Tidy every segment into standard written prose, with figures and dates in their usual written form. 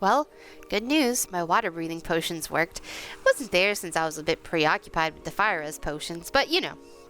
Well, good news, my water breathing potions worked. Wasn't there since I was a bit preoccupied with the fire res potions, but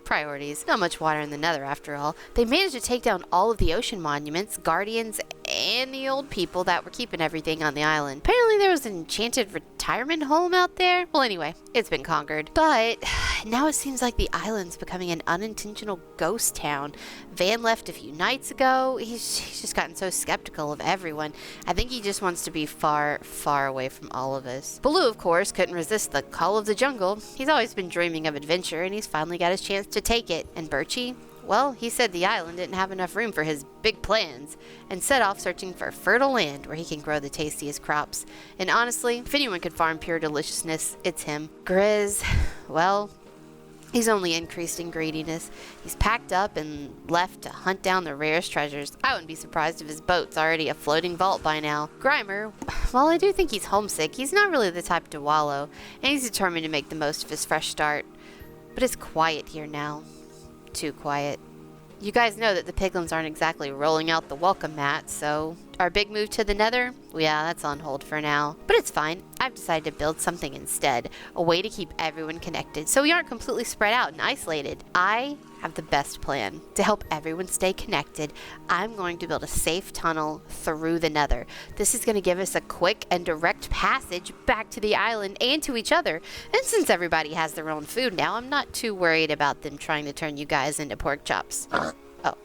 priorities. Not much water in the nether after all. They managed to take down all of the ocean monuments, guardians, and the old people that were keeping everything on the island. Apparently there was an enchanted retirement home out there. Well, anyway, it's been conquered. But now it seems like the island's becoming an unintentional ghost town. Van left a few nights ago. He's just gotten so skeptical of everyone. I think he just wants to be far, far away from all of us. Baloo, of course, couldn't resist the call of the jungle. He's always been dreaming of adventure, and he's finally got his chance to take it. And Birchie? Well, he said the island didn't have enough room for his big plans, and set off searching for fertile land where he can grow the tastiest crops. And honestly, if anyone could farm pure deliciousness, it's him. Grizz, well, he's only increased in greediness. He's packed up and left to hunt down the rarest treasures. I wouldn't be surprised if his boat's already a floating vault by now. Grimer, while I do think he's homesick, he's not really the type to wallow, and he's determined to make the most of his fresh start. But it's quiet here now. Too quiet. You guys know that the piglins aren't exactly rolling out the welcome mat, so our big move to the nether? Well, yeah, that's on hold for now. But it's fine. I've decided to build something instead. A way to keep everyone connected so we aren't completely spread out and isolated. I have the best plan. To help everyone stay connected, I'm going to build a safe tunnel through the nether. This is going to give us a quick and direct passage back to the island and to each other. And since everybody has their own food now, I'm not too worried about them trying to turn you guys into pork chops. Oh,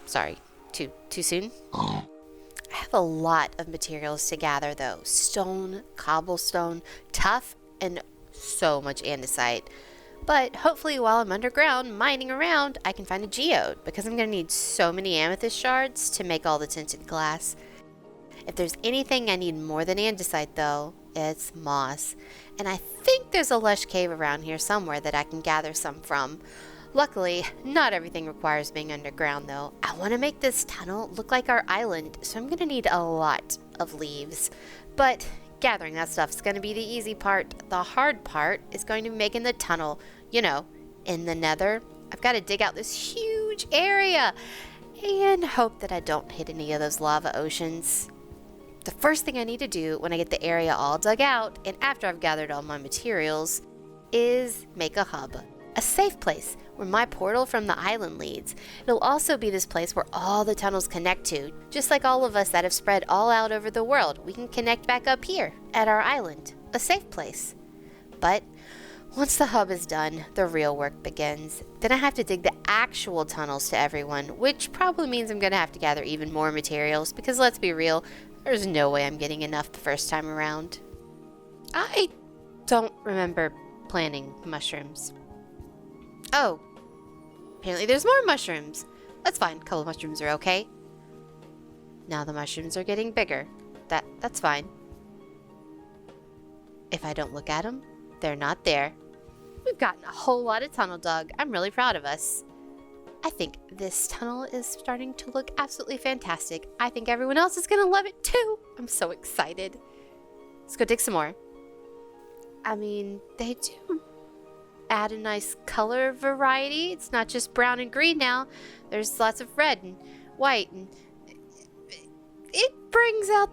sorry. Too soon? I have a lot of materials to gather though. Stone, cobblestone, tough, and so much andesite. But hopefully while I'm underground mining around, I can find a geode, because I'm going to need so many amethyst shards to make all the tinted glass. If there's anything I need more than andesite though, it's moss. And I think there's a lush cave around here somewhere that I can gather some from. Luckily, not everything requires being underground though. I want to make this tunnel look like our island, so I'm going to need a lot of leaves. But gathering that stuff is going to be the easy part. The hard part is going to be making the tunnel, in the nether. I've got to dig out this huge area and hope that I don't hit any of those lava oceans. The first thing I need to do when I get the area all dug out and after I've gathered all my materials is make a hub. A safe place where my portal from the island leads. It'll also be this place where all the tunnels connect to. Just like all of us that have spread all out over the world, we can connect back up here at our island. A safe place. But once the hub is done, the real work begins. Then I have to dig the actual tunnels to everyone, which probably means I'm going to have to gather even more materials because let's be real, there's no way I'm getting enough the first time around. I don't remember planting mushrooms. Oh, apparently there's more mushrooms. That's fine, a couple of mushrooms are okay. Now the mushrooms are getting bigger. That's fine. If I don't look at them, they're not there. We've gotten a whole lot of tunnel dug. I'm really proud of us. I think this tunnel is starting to look absolutely fantastic. I think everyone else is gonna love it too. I'm so excited. Let's go dig some more. I mean, they do add a nice color variety. It's not just brown and green now. There's lots of red and white, and it brings out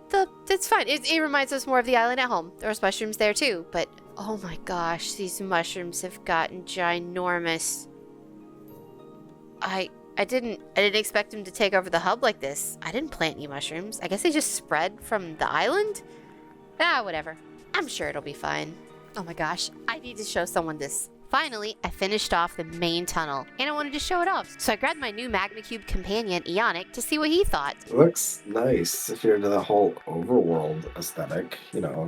it's fine. It reminds us more of the island at home. There's mushrooms there too, but oh my gosh, these mushrooms have gotten ginormous. I didn't expect them to take over the hub like this. I didn't plant any mushrooms. I guess they just spread from the island? Whatever. I'm sure it'll be fine. Oh my gosh, I need to show someone this. Finally, I finished off the main tunnel, and I wanted to show it off. So I grabbed my new Magma Cube companion, Ionic, to see what he thought. It looks nice if you're into the whole overworld aesthetic.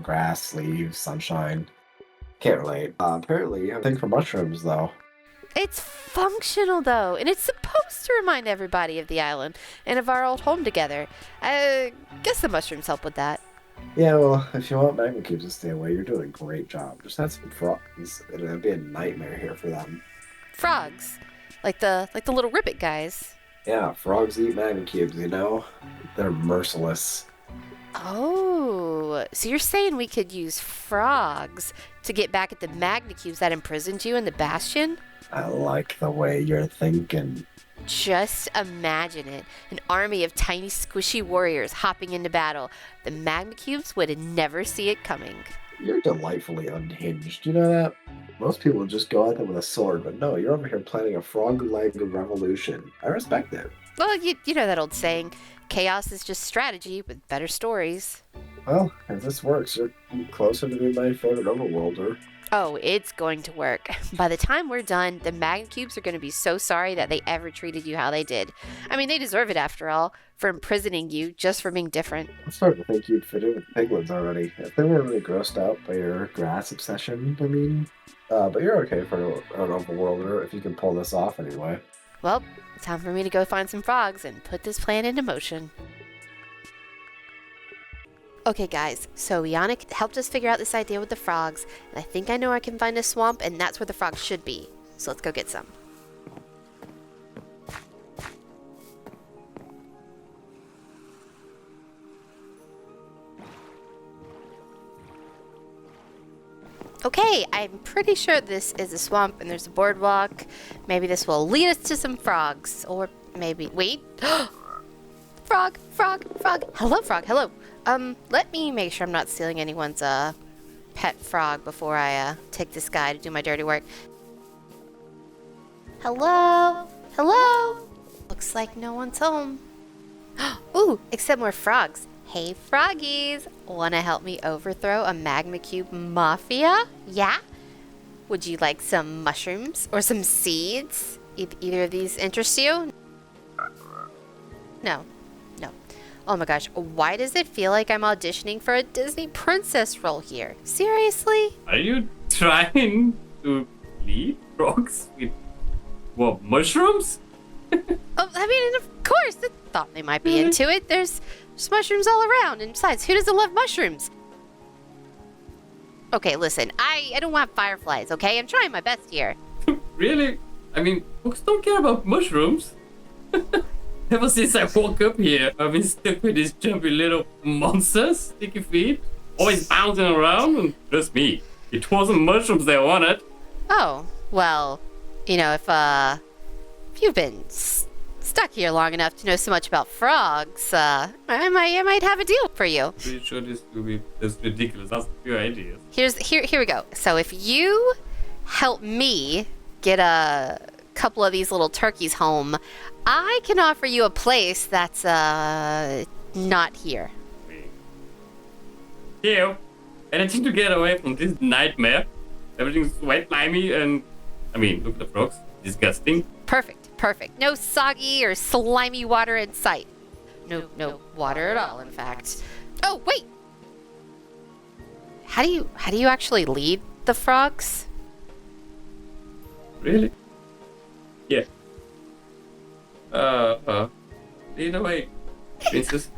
Grass, leaves, sunshine. Can't relate. Apparently, you have a thing for mushrooms, though. It's functional, though, and it's supposed to remind everybody of the island and of our old home together. I guess the mushrooms help with that. Yeah, well, if you want magma cubes to stay away, you're doing a great job. Just add some frogs. It'd be a nightmare here for them. Frogs? Like the little ribbit guys? Yeah, frogs eat magma cubes, They're merciless. Oh, so you're saying we could use frogs to get back at the magma cubes that imprisoned you in the bastion? I like the way you're thinking. Just imagine it. An army of tiny squishy warriors hopping into battle. The magma cubes would never see it coming. You're delightfully unhinged. You know that? Most people would just go at them with a sword, but no, you're over here planning a frog-legged revolution. I respect it. Well, you know that old saying, chaos is just strategy with better stories. Well, if this works, you're closer to being my favorite overworlder. Oh, it's going to work. By the time we're done, the magma cubes are going to be so sorry that they ever treated you how they did. I mean, they deserve it after all, for imprisoning you just for being different. I'm starting to think you'd fit in with the piglins already. If they weren't really grossed out by your grass obsession, I mean. But you're okay for an overworlder if you can pull this off anyway. Well, time for me to go find some frogs and put this plan into motion. Okay guys, so Yannick helped us figure out this idea with the frogs, and I think I know I can find a swamp, and that's where the frogs should be. So let's go get some. Okay, I'm pretty sure this is a swamp and there's a boardwalk. Maybe this will lead us to some frogs, or maybe, wait. Frog, frog, frog. Hello, frog, hello. Let me make sure I'm not stealing anyone's, pet frog before I, take this guy to do my dirty work. Hello? Hello? Looks like no one's home. Ooh, except more frogs. Hey, froggies. Wanna help me overthrow a magma cube mafia? Yeah? Would you like some mushrooms or some seeds? Either of these interest you? No. Oh my gosh, why does it feel like I'm auditioning for a Disney princess role here? Seriously? Are you trying to lead frogs with, what, mushrooms? Oh, I mean, of course, I thought they might be into it. There's mushrooms all around, and besides, who doesn't love mushrooms? Okay, listen, I don't want fireflies, okay? I'm trying my best here. Really? I mean, folks don't care about mushrooms. Ever since I woke up here, I've been stuck with these jumpy little monsters, sticky feet, always bouncing around, and trust me, it wasn't mushrooms they wanted. Oh, well, you know, if you've been stuck here long enough to know so much about frogs, I might have a deal for you. Pretty sure this will be as ridiculous. That's your ideas. Here we go. So if you help me get a couple of these little turkeys home, I can offer you a place that's not here. Here, anything to get away from this nightmare. Everything's white, slimy, and I mean, look at the frogs. Disgusting. Perfect. No soggy or slimy water in sight. No water at all, in fact. Oh, wait! How do you actually lead the frogs? Really? Yeah. Lead away, princess.